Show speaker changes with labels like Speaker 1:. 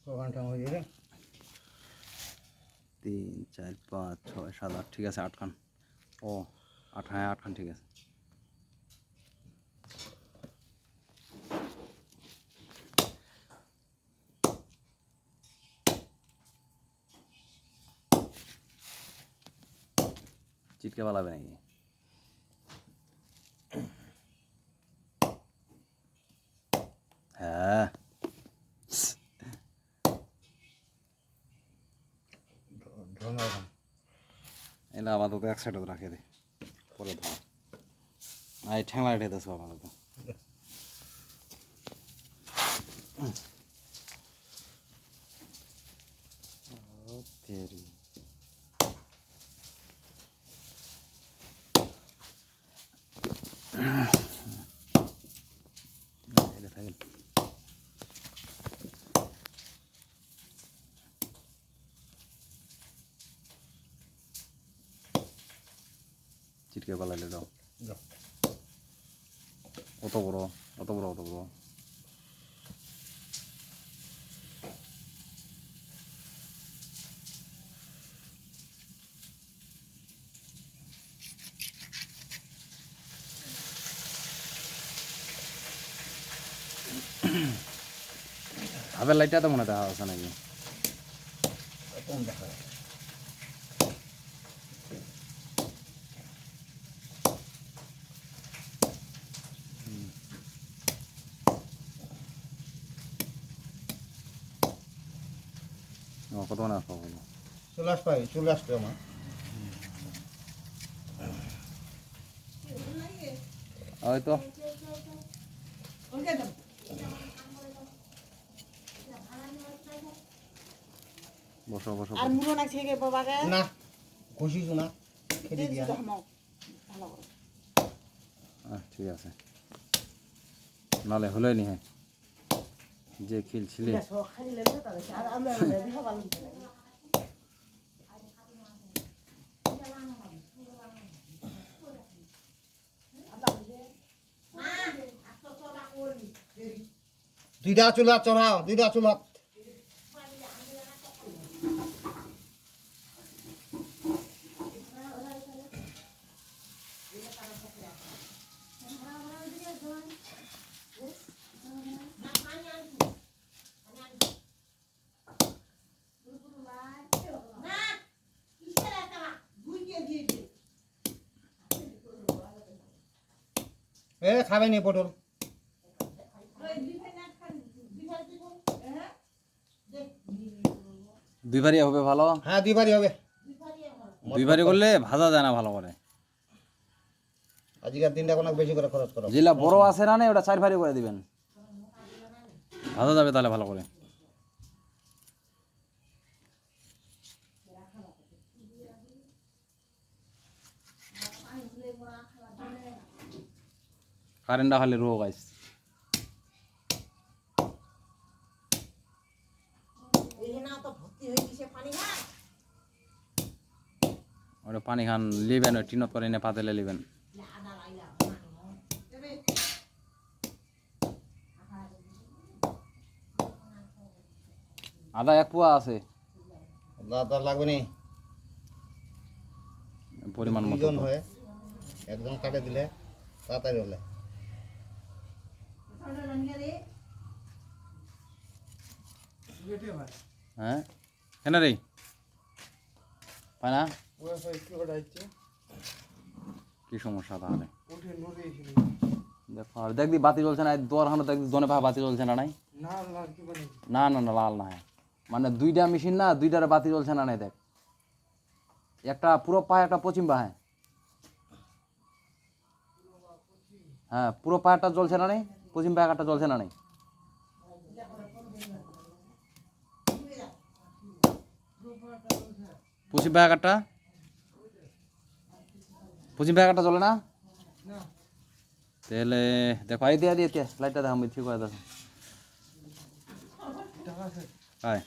Speaker 1: 3 4 5 6 7 8 ঠিক আছে 8 খান ও 8 হ্যাঁ 8 খান ঠিক আছে চিটকে পালাবে নাকি হ্যাঁ এটা আপাতত এক সাইডে রাখে দে পরে ধর এই ঠ্যাংলা রেখে দেছো আপাতত তেরি এটা থাকে চিটকে পালাইলে দাও অত বড় অত বড় অত বড় ভাবের লাইটটা তো মনে দেখা আছে নাকি কত না
Speaker 2: চলে আসবে আমার
Speaker 1: হয়তো বসো বসো
Speaker 3: আর মুড়ো না ছেকে বাবাকে
Speaker 2: না খুশি শোনা খেতে দিয়া
Speaker 1: ঠিক আছে নালে হলে নি হ্যাঁ যে খেলছিলে
Speaker 2: দুইটা চুলা চড়াও দুইটা চুলা খাবে নি পটল
Speaker 1: দুইবারই হবে ভালো
Speaker 2: হ্যাঁ দুইবারই হবে
Speaker 1: দুইবারই করলে ভাজা যায় না ভালো করে
Speaker 2: আজকের দিনটা কোনো বেশি করে খরচ করো
Speaker 1: যেটা বড় আছে না ওটা 4 ভারি করে দিবেন ভাজা যাবে তাহলে ভালো করে কারেন্টটা খালি রো গাইস ওটা পানি খান লিবেন ওই টিনত করে এনে পাতেলে লিবেন আদা 1 পোয়া আছে
Speaker 2: দাদা লাগবে নি
Speaker 1: পরিমাণ মতো
Speaker 2: দুজন হয় একজন কাটে দিলে তাড়াতাড়ি হলে
Speaker 1: হ্যাঁ কেন রে পায় না কি সমস্যা তাহলে দেখো আর দেখবি বাতি জ্বলছে না দোয়ার হানো দেখবি দনে পা বাতি জ্বলছে না নাই না না না লাল না মানে দুইটা মেশিন না দুইটার বাতি জ্বলছে না নাই দেখ একটা পুরো পায়ে একটা পশ্চিম পা হ্যাঁ পুরো পায়েরটা জ্বলছে না নাই পশ্চিম পায়ে একটা জ্বলছে না নাই পশ্চিম পায়ে একটা পশ্চিম পায়ে একটা জ্বলে না তাহলে দেখো এই দিয়ে দিয়ে লাইটটা দেখো আমি ঠিক করে দেখো হ্যাঁ